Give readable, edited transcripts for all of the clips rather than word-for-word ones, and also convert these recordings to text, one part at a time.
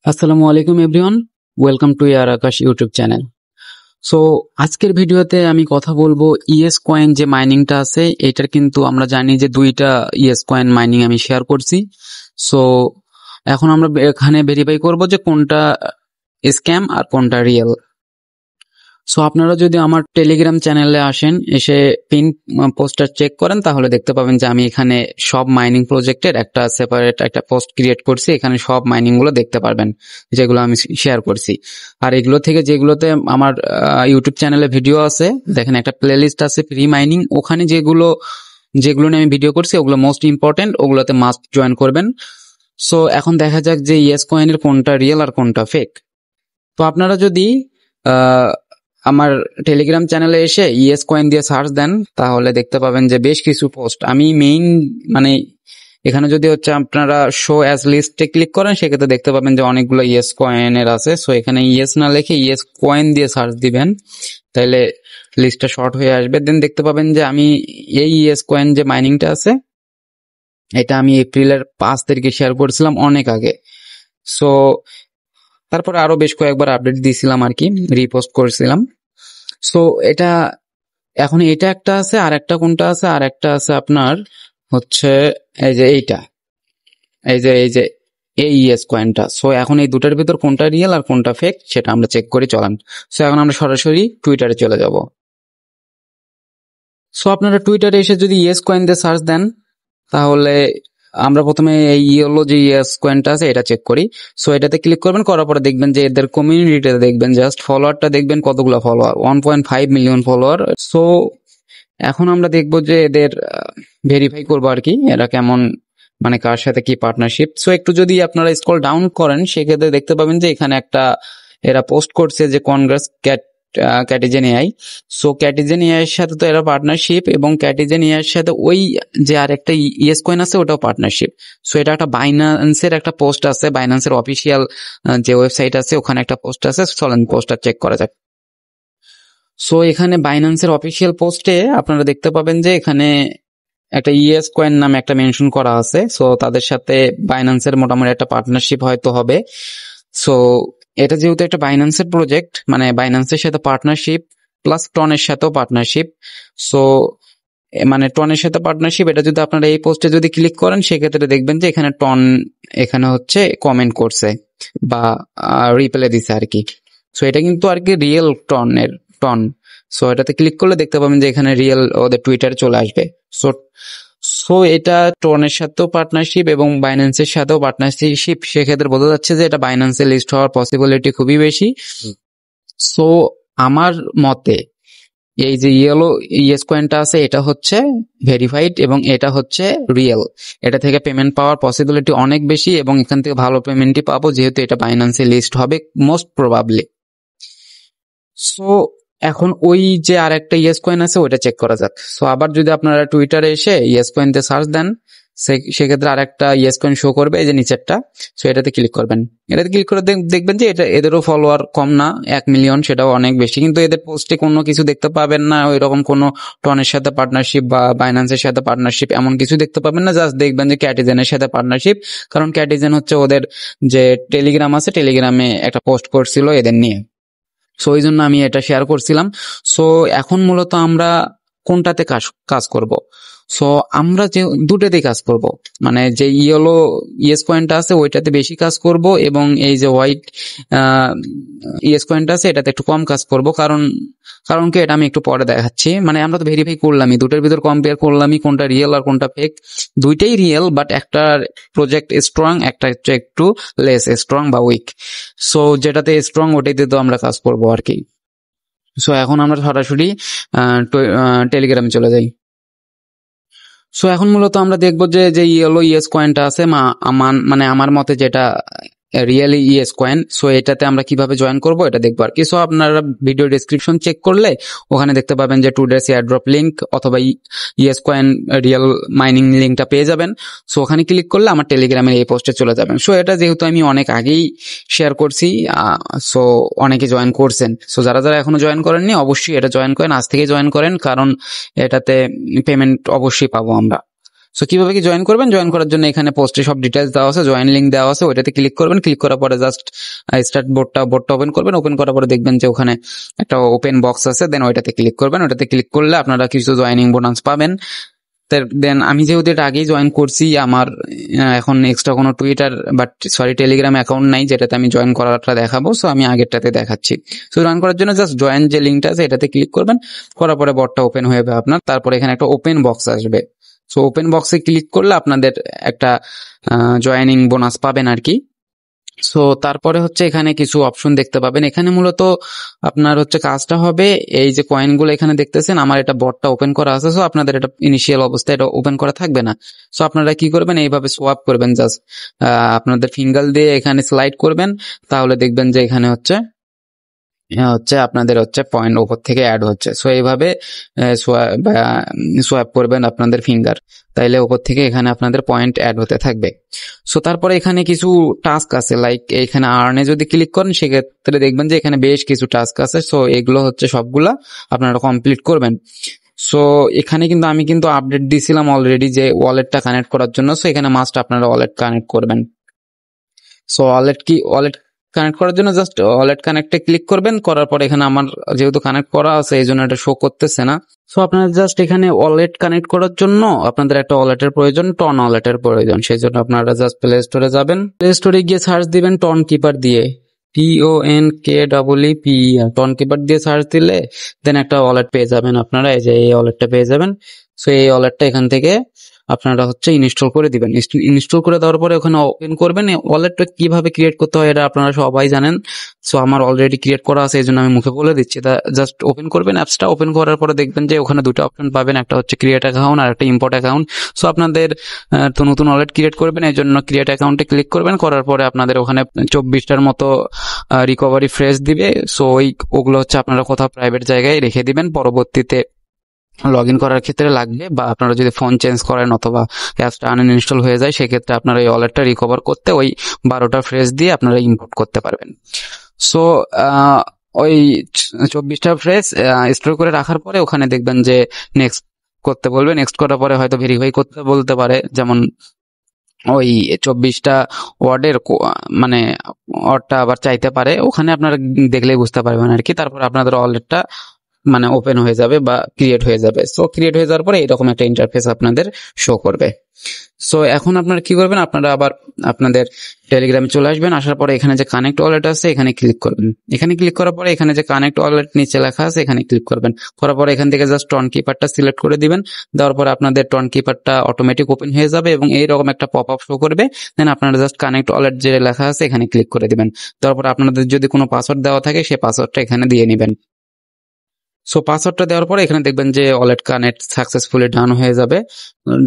আসসালামু আলাইকুম everyone, welcome to year Akash YouTube channel. So আজকের ভিডিওতে আমি কথা বলবো ইএস কয়েন যে মাইনিংটা আছে এটার কিন্তু আমরা জানি যে দুইটা ইএস কয়েন মাইনিং আমি শেয়ার করছি। সো এখন আমরা এখানে ভেরিফাই করব যে কোনটা স্ক্যাম আর কোনটা রিয়েল। সো আপনারা যদি আমার টেলিগ্রাম চ্যানেলে আসেন, এসে পিন পোস্টার চেক করেন, তাহলে দেখতে পাবেন যে আমি এখানে সব মাইনিং প্রজেক্টের একটা সেপারেট একটা পোস্ট ক্রিয়েট করছি। এখানে সব মাইনিং গুলো দেখতে পারবেন যেগুলো আমি শেয়ার করছি। আর এগুলো থেকে যেগুলোতে আমার ইউটিউব চ্যানেলে ভিডিও আছে, দেখেন একটা প্লেলিস্ট আছে ফ্রি মাইনিং, ওখানে যেগুলো যেগুলো নিয়ে আমি ভিডিও করছি ওগুলো মোস্ট ইম্পর্টেন্ট, ওগুলোতে মাস্ট জয়েন করবেন। সো এখন দেখা যাক যে ইয়েস কয়েনের কোনটা রিয়েল আর কোনটা ফেক। তো আপনারা যদি আমার টেলিগ্রাম চ্যানেলে এসে ইএস কয়েন দিয়ে সার্চ দেন, তাহলে দেখতে পাবেন যে বেশ কিছু পোস্ট আমি মানে এখানে যদি হচ্ছে আপনারা শো অ্যাজ লিস্টে ক্লিক করেন, সেক্ষেত্রে দেখতে পাবেন যে অনেকগুলো ইএস কয়েনের আছে। সো এখানে ইএস না লিখে ইএস কয়েন দিয়ে সার্চ দিবেন, তাহলে লিস্টটা শর্ট হয়ে আসবে। দেন দেখতে পাবেন যে আমি এই ইএস কয়েন যে মাইনিংটা আছে এটা আমি এপ্রিলের 5 তারিখে শেয়ার করেছিলাম, অনেক আগে। সো তারপরে আরো বেশ কয়েকবার আপডেট দিয়েছিলাম আর কি, রিপোস্ট করেছিলাম। সো এটা এখন এটা একটা আছে, আর একটা কোনটা আছে, আর একটা আছে আপনার হচ্ছে এই যে এইটা, এই যে এই ইএস কয়েনটা। সো এখন এই দুটার ভিতর কোনটা রিয়েল আর কোনটা ফেক সেটা আমরা চেক করে চলান। সো এখন আমরা সরাসরি টুইটারে চলে যাব। সো আপনারা টুইটারে এসে যদি ইএস কয়েন দিয়ে সার্চ দেন, তাহলে আমরা প্রথমে এই ইয়েলো যে ইএস কয়েনটা আছে এটা চেক করি। সো এটাতে ক্লিক করবেন, করার পরে দেখবেন যে এদের কমিউনিটিতে দেখবেন জাস্ট ফলোয়ারটা দেখবেন কতগুলো ফলোয়ার, 1.5 মিলিয়ন ফলোয়ার। সো এখন আমরা দেখবো যে এদের ভেরিফাই করবো আর কি, এরা কেমন মানে কার সাথে কি পার্টনারশিপ। সো একটু যদি আপনারা স্ক্রল ডাউন করেন, সেক্ষেত্রে দেখতে পাবেন যে এখানে একটা এরা পোস্ট করছে যে কনগ্রেস ক্যাটিজেন এআই। সো ক্যাটিজেন এআই এর সাথে তো এরা পার্টনারশিপ, এবং ক্যাটিজেন এআই এর সাথে ওই যে আর একটা ইএস কয়েন আছে ওটাও পার্টনারশিপ। সো এটা একটা বাইন্যান্সের একটা পোস্ট আছে, বাইন্যান্সের অফিসিয়াল যে ওয়েবসাইট আছে ওখানে একটা পোস্ট আছে। চলেন পোস্টটা চেক করা যাক। সো এখানে বাইন্যান্সের অফিসিয়াল পোস্টে আপনারা দেখতে পাবেন যে এখানে একটা ইএস কয়েন নামে একটা মেনশন করা আছে। সো তাদের সাথে বাইন্যান্সের মোটামুটি একটা পার্টনারশিপ হয়তো হবে। সো এটা যেহেতু একটা বাইন্যান্সের প্রজেক্ট, মানে বাইন্যান্সের সাথে পার্টনারশিপ প্লাস টনের সাথেও পার্টনারশিপ। সো মানে টনের সাথে পার্টনারশিপ, এটা যদি আপনারা এই পোস্টে যদি ক্লিক করেন, সেক্ষেত্রে দেখবেন যে এখানে টন এখানে হচ্ছে কমেন্ট করছে বা রিপ্লাই দিছে আর কি। সো এটা কিন্তু আর কি রিয়েল টনের টন। সো এটাতে ক্লিক করলে দেখতে পাবেন যে এখানে রিয়েল ওদের টুইটারে চলে আসবে। সো সো এটা টনের সাথেও পার্টনারশিপ এবং বাইন্যান্সের সাথেও পার্টনারশিপ, সেক্ষেত্রে বোঝা যাচ্ছে যে এটা বাইন্যান্সে লিস্ট হওয়ার পসিবিলিটি খুবই বেশি। সো আমার মতে এই যে ইয়েলো ইয়েস কয়েনটা আছে এটা হচ্ছে ভেরিফাইড এবং এটা হচ্ছে রিয়েল। এটা থেকে পেমেন্ট পাওয়ার পসিবিলিটি অনেক বেশি, এবং এখান থেকে ভালো পেমেন্টই পাবো যেহেতু এটা বাইন্যান্সে লিস্ট হবে মোস্ট প্রবাবলি। সো এখন ওই যে আর একটা ইয়েস কয়েন আছে ওইটা চেক করা যাক। সো আবার যদি আপনারা টুইটারে এসে ইয়েস কয়েন দিয়ে সার্চ দেন, সেক্ষেত্রে আর একটা ইয়েস কয়েন শো করবে, এই যে নিচেরটা। সো এটাতে ক্লিক করবেন, এটাতে ক্লিক করে দেখবেন যে এটা এদেরও ফলোয়ার কম না, 1 মিলিয়ন, সেটাও অনেক বেশি। কিন্তু এদের পোস্টে কোনো কিছু দেখতে পাবেন না ওই রকম কোনো টনের সাথে পার্টনারশিপ বা বাইন্যান্সের সাথে পার্টনারশিপ এমন কিছু দেখতে পাবেন না। জাস্ট দেখবেন যে ক্যাটিজেনের সাথে পার্টনারশিপ, কারণ ক্যাটিজেন হচ্ছে ওদের যে টেলিগ্রাম আছে, টেলিগ্রামে একটা পোস্ট করছিল এদের নিয়ে। সো এই জন্য আমি এটা শেয়ার করছিলাম। সো এখন মূলত আমরা কোনটাতে কাজ করব? সো আমরা যে দুটোতেই কাজ করব, মানে যে ইয়েলো ইয়েস কয়েনটা আছে ওইটাতে বেশি কাজ করব, এবং এই যে হোয়াইট ইয়েস কয়েনটা আছে এটাতে একটু কম কাজ করব। কারণ কি এটা আমি একটু পরে দেখাচ্ছি। মানে আমরা তো ভেরিফাই করলামই, দুটোর ভিতর কম্পেয়ার করলামই কোনটা রিয়েল আর কোনটা ফেক। দুইটাই রিয়েল, বাট একটা প্রজেক্ট স্ট্রং, একটা হচ্ছে একটু লেস স্ট্রং বা উইক। সো যেটাতে স্ট্রং ওটাইতে তো আমরা কাজ করবো আর কি। সো এখন আমরা সরাসরি টেলিগ্রামে চলে যাই। সো এখন মূলত আমরা দেখবো যে ইয়েলো ইএস কয়েনটা আছে, মানে আমার মতে যেটা রিয়েলি ইএস কয়েন। সো এটাতে আমরা কিভাবে জয়েন করব এটা দেখবো আর কি। সো আপনারা ভিডিও ডেসক্রিপশন চেক করলে ওখানে দেখতে পাবেন যে 2 days এয়ারড্রপ লিঙ্ক অথবা ইএস কয়েন রিয়েল মাইনিং লিঙ্কটা পেয়ে যাবেন। সো ওখানে ক্লিক করলে আমার টেলিগ্রামের এই পোস্টে চলে যাবেন। সো এটা যেহেতু আমি অনেক আগেই শেয়ার করছি, সো অনেকে জয়েন করছেন। সো যারা যারা এখনো জয়েন করেননি অবশ্যই এটা জয়েন করেন, আজ থেকে জয়েন করেন, কারণ এটাতে পেমেন্ট অবশ্যই পাবো আমরা। সো কিভাবে কি জয়েন করবেন, জয়েন করার জন্য এখানে পোস্টে সব ডিটেলস দেওয়া আছে, জয়েন লিঙ্ক দেওয়া আছে, ওইটাতে ক্লিক করবেন। ক্লিক করার পরে জাস্ট স্টার্ট বোর্ডটা ওপেন করবেন। ওপেন করার পরে দেখবেন যে ওখানে একটা ওপেন বক্স আছে, দেন ওইটাতে ক্লিক করবেন। ওইটাতে ক্লিক করলে আপনারা কিছু জয়েনিং বোনাস পাবেন। দেন আমি যেহেতু এটা আগেই জয়েন করছি, আমার এখন এক্সট্রা কোনো টুইটার টেলিগ্রাম অ্যাকাউন্ট নাই যেটাতে আমি জয়েন করাটা দেখাবো, সো আমি আগেরটাতে দেখাচ্ছি। সো জয়েন করার জন্য জাস্ট জয়েন যে লিঙ্কটা আছে এটাতে ক্লিক করবেন। করার পরে বটটা ওপেন হয়ে যাবে আপনার। তারপরে এখানে একটা ওপেন বক্স আসবে। সো ওপেন বক্সে ক্লিক করলে আপনাদের একটা জয়েনিং বোনাস পাবেন আর কি। সো তারপরে হচ্ছে এখানে কিছু অপশন দেখতে পাবেন। এখানে মূলত আপনার হচ্ছে কাজটা হবে, এই যে কয়েনগুলো এখানে দেখতেছেন, আমার এটা বটটা ওপেন করা আছে, সো আপনাদের এটা ইনিশিয়াল অবস্থায় এটা ওপেন করা থাকবে না। সো আপনারা কি করবেন, এইভাবে সোয়াপ করবেন, জাস্ট আপনাদের ফিঙ্গার দিয়ে এখানে স্লাইড করবেন, তাহলে দেখবেন যে এখানে হচ্ছে আপনাদের হচ্ছে পয়েন্ট উপর থেকে অ্যাড হচ্ছে। সো এইভাবে সোয়াপ করবেন আপনাদের ফিঙ্গার, তাইলে উপর থেকে এখানে আপনাদের পয়েন্ট অ্যাড হতে থাকবে। সো তারপরে এখানে কিছু টাস্ক আছে, লাইক এখানে আর্নে যদি ক্লিক করেন সেক্ষেত্রে দেখবেন যে এখানে বেশ কিছু টাস্ক আছে। সো এগুলো হচ্ছে সবগুলা আপনারা কমপ্লিট করবেন। সো এখানে কিন্তু আমি আপডেট দিয়েছিলাম অলরেডি যে ওয়ালেটটা কানেক্ট করার জন্য। সো এখানে মাস্ট আপনারা ওয়ালেট কানেক্ট করবেন। সো ওয়ালেট কানেক্ট করার জন্য জাস্ট ওয়ালেট কানেক্টে ক্লিক করবেন। করার পর এখানে আমার যেহেতু কানেক্ট করা আছে এই জন্য এটা শো করতেছে না। সো আপনারা জাস্ট এখানে ওয়ালেট কানেক্ট করার জন্য আপনাদের একটা ওয়ালেটের প্রয়োজন, টন ওয়ালেটের প্রয়োজন। সেই জন্য আপনারা জাস্ট প্লে স্টোরে যাবেন, প্লে স্টোরে গিয়ে সার্চ দিবেন টন কিপার দিয়ে, TONKEEPER, টন কিপার দিয়ে সার্চ দিলে দেন একটা ওয়ালেট পেয়ে যাবেন আপনারা। এই যে এই ওয়ালেটটা পেয়ে যাবেন। সো এই ওয়ালেটটা এখান থেকে আপনারা হচ্ছে ইনস্টল করে দিবেন। ইনস্টল করে দেওয়ার পরে ওখানে ওপেন করবেন। ওয়ালেটটা কিভাবে ক্রিয়েট করতে হয় এটা আপনারা সবাই জানেন। সো আমার অলরেডি ক্রিয়েট করা আছে, এই জন্য আমি মুখে বলে দিচ্ছি। জাস্ট ওপেন করবেন অ্যাপসটা। ওপেন করার পরে দেখবেন যে ওখানে দুটো অপশন পাবেন, একটা হচ্ছে ক্রিয়েট অ্যাকাউন্ট আর একটা ইম্পোর্ট অ্যাকাউন্ট। সো আপনাদের তো নতুন ওয়ালেট ক্রিয়েট করবেন, এই জন্য ক্রিয়েট অ্যাকাউন্টে ক্লিক করবেন। করার পরে আপনাদের ওখানে 24টার মতো রিকভারি ফ্রেজ দিবে। সো ওগুলো হচ্ছে আপনারা কোথাও প্রাইভেট জায়গায় রেখে দিবেন, পরবর্তীতে লগ ইন করার ক্ষেত্রে লাগবে, বা আপনারা যদি ফোন চেঞ্জ করেন অথবা অ্যাপসটা আনইনস্টল হয়ে যায় সেক্ষেত্রে আপনারা এই ওয়ালেটটা রিকভার করতে ওই 12টা ফ্রেজ দিয়ে আপনারা ইম্পোর্ট করতে পারবেন। সো ওই 24টা ফ্রেজ স্টোর করে রাখার পরে ওখানে দেখবেন যে নেক্সট করতে বলবে। নেক্সট করার পরে হয়তো ভেরিফাই করতে বলতে পারে, যেমন ওই 24টা ওয়ার্ডের মানে ওয়ার্ডটা আবার চাইতে পারে, ওখানে আপনারা দেখলেই বুঝতে পারবেন আর কি। তারপর আপনাদের ওয়ালেটটা মানে ওপেন হয়ে যাবে বা ক্রিয়েট হয়ে যাবে। সো ক্রিয়েট হয়ে যাওয়ার পরে এরকম একটা ইন্টারফেস আপনাদের শো করবে। সো এখন আপনারা কি করবেন, আপনারা আবার আপনাদের টেলিগ্রামে চলে আসবেন। আসার পরে এখানে যে কানেক্ট ওয়ালেট আছে এখানে ক্লিক করবেন। এখানে ক্লিক করার পরে এখানে যে কানেক্ট ওয়ালেট নিচে লেখা আছে এখানে ক্লিক করবেন। করার পরে এখান থেকে জাস্ট টন কিপারটা সিলেক্ট করে দিবেন। দেওয়ার পরে আপনাদের টন কিপারটা অটোমেটিক ওপেন হয়ে যাবে এবং এইরকম একটা পপ আপ শো করবে। দেন আপনারা জাস্ট কানেক্ট ওয়ালেট যে লেখা আছে এখানে ক্লিক করে দিবেন। দেওয়ার পরে আপনাদের যদি কোনো পাসওয়ার্ড দেওয়া থাকে সেই পাসওয়ার্ডটা এখানে দিয়ে নেবেন। সো পাসওয়ার্ডটা দেওয়ার পরে এখানে দেখবেন যে ওয়ালেট কানেক্ট সাকসেসফুলি ডান হয়ে যাবে।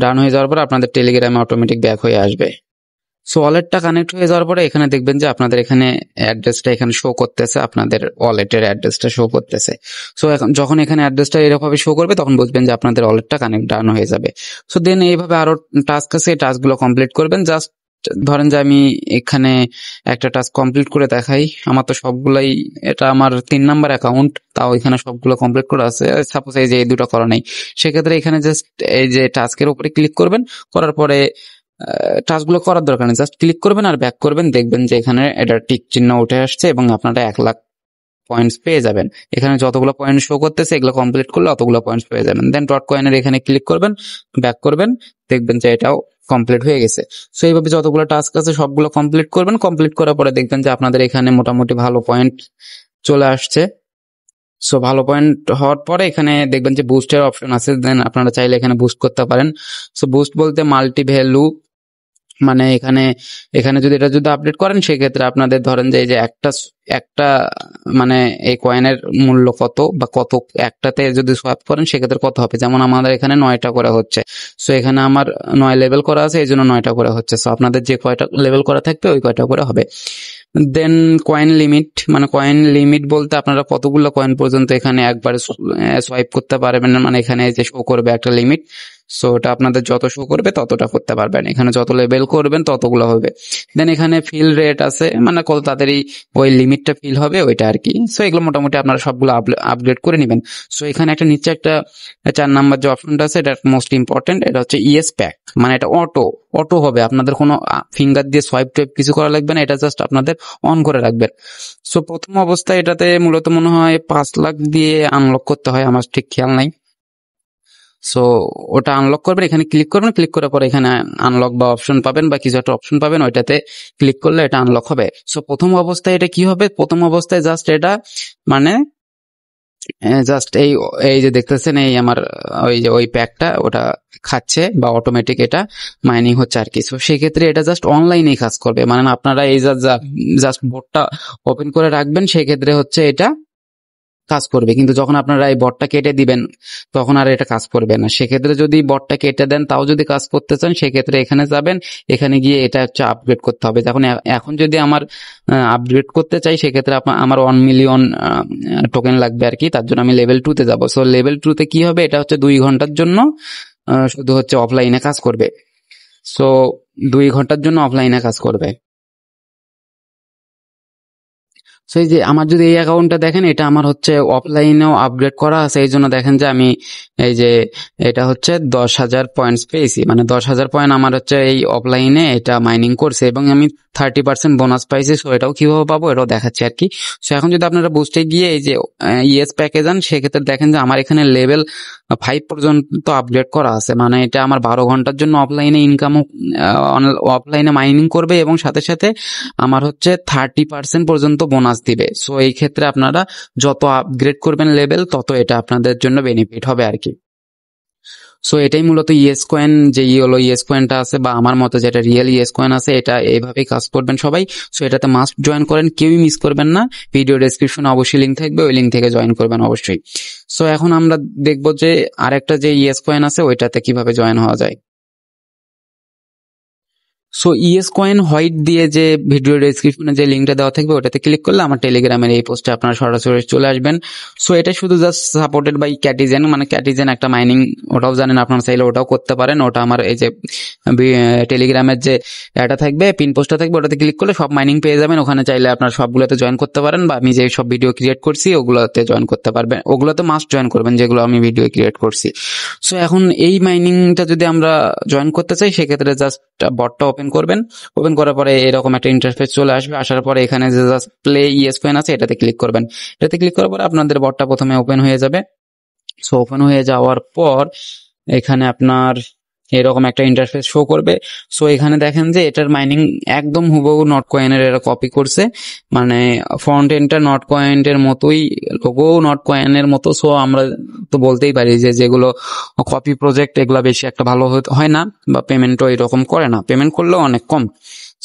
ডান হয়ে যাওয়ার পরে আপনাদের টেলিগ্রামে অটোমেটিক ব্যাক হয়ে আসবে। সো ওয়ালেটটা কানেক্ট হয়ে যাওয়ার পরে এখানে দেখবেন যে আপনাদের এখানে অ্যাড্রেসটা এখানে শো করতেছে, আপনাদের ওয়ালেটের অ্যাড্রেসটা শো করতেছে। সো এখন যখন এখানে অ্যাড্রেসটা এরকমভাবে শো করবে তখন বুঝবেন যে আপনাদের ওয়ালেটটা কানেক্ট ডান হয়ে যাবে। সো দেন এইভাবে আরো টাস্ক আছে, এই টাস্কগুলো কমপ্লিট করবেন। জাস্ট ধরেন যে আমি এখানে একটা টাস্ক কমপ্লিট করে দেখাই। আমার তো সবগুলাই, এটা আমার 3 নাম্বার অ্যাকাউন্ট, তাও এখানে সবগুলো কমপ্লিট করা আছে। সাপোজ এই যে এই দুটো করা নেই, সেক্ষেত্রে এখানে জাস্ট এই যে টাস্কের উপরে ক্লিক করবেন। করার পরে টাস্কগুলো করার দরকার নেই, জাস্ট ক্লিক করবেন আর ব্যাক করবেন। দেখবেন যে এখানে এটা টিক চিহ্ন উঠে আসছে এবং আপনারা 1 লাখ পয়েন্টস পেয়ে যাবেন। এখানে যতগুলো পয়েন্ট শো করতেছে এগুলো কমপ্লিট করলে অতগুলো পয়েন্টস পেয়ে যাবেন। দেন ডট কয়েনের এখানে ক্লিক করবেন, ব্যাক করবেন, দেখবেন যে এটাও কমপ্লিট হয়ে গেছে। সো এইভাবে যতগুলো টাস্ক আছে সবগুলো কমপ্লিট করবেন। কমপ্লিট করার পরে দেখবেন যে আপনাদের এখানে মোটামুটি ভালো পয়েন্ট চলে আসছে। সো ভালো পয়েন্ট হওয়ার পরে এখানে দেখবেন যে বুস্টের অপশন আছে, দেন আপনারা চাইলে এখানে বুস্ট করতে পারেন। সো বুস্ট বলতে মাল্টি ভ্যালু, মানে এখানে যদি এটা যদি আপডেট করেন সেক্ষেত্রে আপনাদের ধরেন যে এই যে একটা মানে এই কয়েনের মূল্য কত বা কত একটাতে যদি সোয়াপ করেন সেক্ষেত্রে কত হবে। যেমন আমাদের এখানে 9টা করে হচ্ছে। সো এখানে আমার 9 লেভেল করা আছে, এই জন্য 9টা করে হচ্ছে। সো আপনাদের যে কয়টা লেভেল করা থাকবে ওই কয়টা করে হবে। দেন কয়েন লিমিট, মানে কয়েন লিমিট বলতে আপনারা কতগুলো কয়েন পর্যন্ত এখানে একবারে সোয়াইপ করতে পারবেন, মানে এখানে যে শো করবে একটা লিমিট। সো ওটা আপনাদের যত শো করবে ততটা করতে পারবেন, এখানে যত লেভেল করবেন ততগুলো হবে। দেন এখানে ফিল রেট আছে, মানে কত তাড়াতাড়ি ওই লিমিটটা ফিল হবে ওইটা আর কি। সো এগুলো মোটামুটি আপনারা সবগুলো আপগ্রেড করে নেবেন। সো এখানে একটা নিচে একটা 4 নাম্বার যে অপশনটা আছে এটা মোস্ট ইম্পর্টেন্ট, এটা হচ্ছে ইএস প্যাক, মানে এটা অটো অটো হবে, আপনাদের কোনো ফিঙ্গার দিয়ে সোয়াইপ টাইপ কিছু করা লাগবে না, এটা জাস্ট আপনাদের অন করে রাখবেন। সো প্রথম অবস্থায় এটাতে মূলত মনে হয় 5 লাখ দিয়ে আনলক করতে হয়, আমার ঠিক খেয়াল নাই। সো ওটা আনলক করবেন, এখানে ক্লিক করবেন, ক্লিক করার পর এখানে আনলক বা অপশন পাবেন বা কিছু একটা অপশন পাবেন, ওইটাতে ক্লিক করলে এটা আনলক হবে। সো প্রথম অবস্থায় এটা কি হবে, প্রথম অবস্থায় জাস্ট এটা মানে জাস্ট এই এই যে দেখতেছেন এই আমার ওই যে ওই প্যাকটা ওটা খাচ্ছে বা অটোমেটিক এটা মাইনিং হচ্ছে আর কি। সো সেক্ষেত্রে এটা জাস্ট অনলাইনেই কাজ করবে, মানে আপনারা এই জাস্ট বোর্ডটা ওপেন করে রাখবেন, সেক্ষেত্রে হচ্ছে এটা কাজ করবে। কিন্তু যখন আপনারা এই বটটা কেটে দিবেন তখন আর এটা কাজ করবে না। সেক্ষেত্রে যদি বটটা কেটে দেন তাও যদি কাজ করতে চান সেক্ষেত্রে এখানে যাবেন, এখানে গিয়ে এটা হচ্ছে আপগ্রেড করতে হবে। যখন এখন যদি আমার আপগ্রেড করতে চাই সেক্ষেত্রে আমার 1 মিলিয়ন টোকেন লাগবে আর কি, তার জন্য আমি লেভেল 2 তে যাবো। সো লেভেল 2 তে কি হবে, এটা হচ্ছে 2 ঘন্টার জন্য শুধু হচ্ছে অফলাইনে কাজ করবে। সো 2 ঘন্টার জন্য অফলাইনে কাজ করবে। সো এই যে আমার যদি এই অ্যাকাউন্টটা দেখেন, এটা আমার হচ্ছে অফলাইনেও আপগ্রেড করা আছে, এই জন্য দেখেন যে আমি এই যে এটা হচ্ছে 10,000 পয়েন্টস পেয়েছি, মানে 10,000 পয়েন্ট আমার হচ্ছে এই অফলাইনে এটা মাইনিং করছে এবং আমি 30% বোনাস পাইছি। সো এটাও কিভাবে পাবো এটাও দেখাচ্ছি আর কি। সো এখন যদি আপনারা বুস্টে গিয়ে এই যে ইএস প্যাকে যান, সেক্ষেত্রে দেখেন যে আমার এখানে লেভেল 5 পর্যন্ত আপগ্রেড করা আছে, মানে এটা আমার 12 ঘন্টার জন্য অফলাইনে ইনকাম, অফলাইনে মাইনিং করবে এবং সাথে সাথে আমার হচ্ছে 30% পর্যন্ত বোনাস দিবে। সো এই ক্ষেত্রে আপনারা যত আপগ্রেড করবেন লেভেল তত এটা আপনাদের জন্য বেনিফিট হবে আর কি। সো এটাই মূলত ইএস কয়েন, যে হলো ইএস কয়েনটা আছে বা আমার মতে যেটা রিয়েল ইএস কয়েন আছে, এটা এইভাবেই কাজ করবেন সবাই। সো এটাতে মাস্ট জয়েন করেন, কেউই মিস করবেন না। ভিডিও ডেসক্রিপশনে অবশ্যই লিঙ্ক থাকবে, ওই লিঙ্ক থেকে জয়েন করবেন অবশ্যই। সো এখন আমরা দেখবো যে আরেকটা যে ইএস কয়েন আছে ওইটাতে কিভাবে জয়েন হওয়া যায়। সো ইএস কয়েন হোয়াইট দিয়ে যে ভিডিও ডেসক্রিপশনে যে লিঙ্কটা দেওয়া থাকবে ওটাতে ক্লিক করলে আমার টেলিগ্রামের এই পোস্টে আপনারা সরাসরি চলে আসবেন। সো এটা শুধু জাস্ট সাপোর্টেড বাই ক্যাটিজেন, মানে ক্যাটিজেন একটা মাইনিং, ওটাও জানেন আপনারা, চাইলে ওটাও করতে পারেন। ওটা আমার এই যে টেলিগ্রামের যে এটা থাকবে, পিন পোস্টটা থাকবে, ওটাতে ক্লিক করলে সব মাইনিং পেয়ে যাবেন। ওখানে চাইলে আপনার সবগুলোতে জয়েন করতে পারেন, বা আমি যে সব ভিডিও ক্রিয়েট করছি ওগুলোতে জয়েন করতে পারবেন। ওগুলোতে মাস্ট জয়েন করবেন যেগুলো আমি ভিডিও ক্রিয়েট করছি। সো এখন এই মাইনিংটা যদি আমরা জয়েন করতে চাই সেক্ষেত্রে জাস্ট বটটা ওপেন করবেন, ওপেন করার পরে এরকম একটা ইন্টারফেস চলে আসবে। আসার পরে এখানে যে জাস্ট প্লে ইএস কয়েন আছে এটাতে ক্লিক করবেন। এটাতে ক্লিক করার পরে আপনাদের বটটা প্রথমে ওপেন হয়ে যাবে। সো ওপেন হয়ে যাওয়ার পর এখানে আপনার এরকম একটা ইন্টারফেস শো করবে। সো এখানে দেখেন যে এটার মাইনিং একদম হুবহু নট কয়েনের এরা কপি করছে, মানে ফ্রন্ট এন্ডটা নট কয়েনের মতোই, লোগো নট কয়েনের মতো। সো আমরা তো বলতেই পারি যে যেগুলো কপি প্রজেক্ট এগুলো বেশি একটা ভালো হয় না, বা পেমেন্টও এরকম করে না, পেমেন্ট করলেও অনেক কম।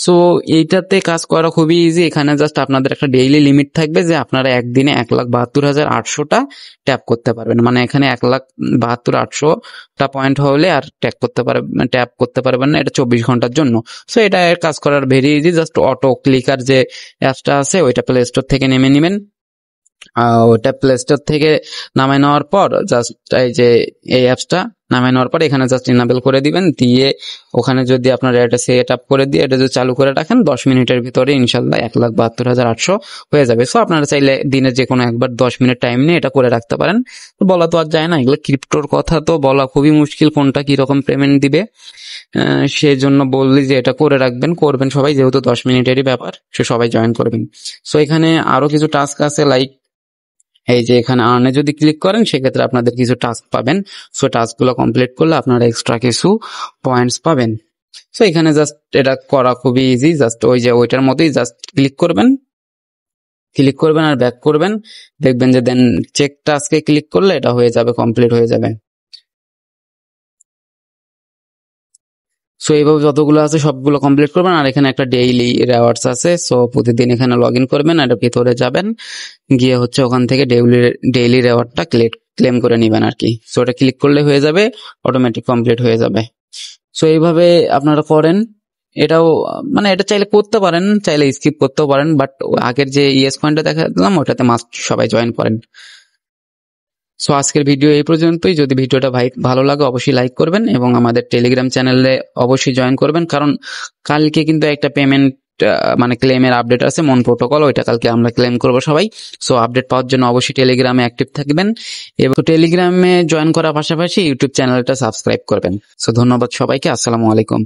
সো এইটাতে কাজ করা খুবই ইজি। এখানে জাস্ট আপনাদের একটা ডেইলি লিমিট থাকবে যে আপনারা একদিনে 1,72,800টা ট্যাপ করতে পারবেন, মানে এখানে 1,72,800টা পয়েন্ট হলে আর ট্যাপ করতে পারবেন না, এটা 24 ঘন্টার জন্য। সো এটা কাজ করার very easy, just auto clicker যে অ্যাপসটা আছে ওইটা প্লে স্টোর থেকে নেমে নেবেন। ওটা প্লে স্টোর থেকে নামায় নেওয়ার পর জাস্ট এই যে এই অ্যাপসটা নামায় নেওয়ার পর এখানে জাস্ট ইনাবেল করে দিবেন, দিয়ে ওখানে যদি আপনারা এটা সেট আপ করে দিয়ে এটা যদি চালু করে রাখেন 10 মিনিটের ভিতরে ইনশাল্লাহ 1,72,800 হয়ে যাবে। সো আপনারা চাইলে দিনে যে কোনো একবার 10 মিনিট টাইম নিয়ে এটা করে রাখতে পারেন। বলা তো আর যায় না, এগুলো ক্রিপ্টোর কথা তো বলা খুবই মুশকিল, কোনটা কিরকম পেমেন্ট দিবে। সেই জন্য বললি যে এটা করে রাখবেন, করবেন সবাই, যেহেতু 10 মিনিটেরই ব্যাপার, সে সবাই জয়েন করবেন। সো এখানে আরো কিছু টাস্ক আছে, লাইক এই যে এখানে আর্নে যদি ক্লিক করেন সেক্ষেত্রে আপনাদের কিছু টাস্ক পাবেন। সো টাস্কগুলো কমপ্লিট করলে আপনারা এক্সট্রা কিছু পয়েন্টস পাবেন। সো এখানে জাস্ট এটা করা খুবই ইজি, জাস্ট ওই যে ওইটার মতোই জাস্ট ক্লিক করবেন আর ব্যাক করবেন, দেখবেন যে দেন চেক টাস্কে ক্লিক করলে এটা হয়ে যাবে, কমপ্লিট হয়ে যাবে। সো এইভাবে যতগুলো আছে সবগুলো কমপ্লিট করবেন। আর এখানে একটা ডেইলি রিওয়ার্ডস আছে, সো প্রতিদিন এখানে লগ ইন করবেন আর ভিতরে যাবেন, গিয়ে হচ্ছে ওখান থেকে ডেইলি রিওয়ার্ডটা ক্লেম করে নিবেন আর কি। সো এটা ক্লিক করলে হয়ে যাবে, অটোমেটিক কমপ্লিট হয়ে যাবে। সো এইভাবে আপনারা করেন। এটাও মানে এটা চাইলে করতে পারেন, চাইলে স্কিপ করতেও পারেন, বাট আগের যে ইএস পয়েন্টটা দেখা দিলাম ওটাতে মাস্ট সবাই জয়েন করেন। সো আজকের ভিডিও এই পর্যন্তই। যদি ভিডিওটা ভালো লাগে অবশ্যই লাইক করবেন এবং আমাদের টেলিগ্রাম চ্যানেলে অবশ্যই জয়েন করবেন, কারণ কালকে কিন্তু একটা পেমেন্ট মানে ক্লেমের আপডেট আছে, মন প্রোটোকল, ওইটা কালকে আমরা ক্লেম করব সবাই। সো আপডেট পাওয়ার জন্য অবশ্যই টেলিগ্রামে অ্যাক্টিভ থাকবেন এবং টেলিগ্রামে জয়েন করার পাশাপাশি ইউটিউব চ্যানেলটা সাবস্ক্রাইব করবেন। সো ধন্যবাদ সবাইকে, আসসালামু আলাইকুম।